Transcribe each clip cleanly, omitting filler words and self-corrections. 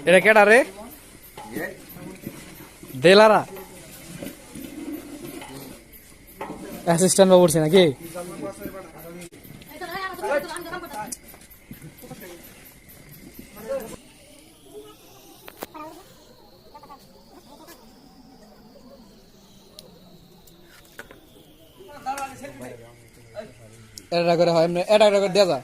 এটা কেডা রে? দেলারা অ্যাসিস্ট্যান্ট বাবু বলছে নাকি? এটা করে হয় এমনি, এটা করে দেওয়া যায়।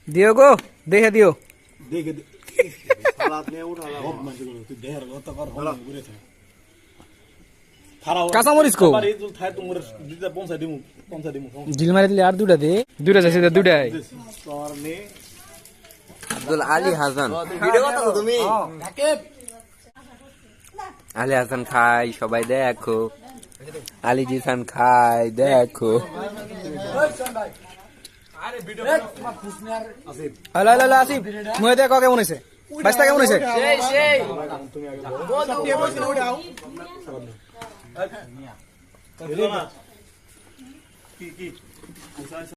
দিও গো, দেখে দিও। কাঁচামরিচ কো ঢিল মারি দিলে আর দুটা দে, দুটা যাচ্ছে দুটাই। আব্দুল আলী হাসান, আলী হাসান খাই, সবাই দেখো। আলী জিসান খাই, দেখো। হ্যালো হ্যালো আসিফ, মুহে দেখো কেমন হয়েছে, বাইশটা কেমন হয়েছে?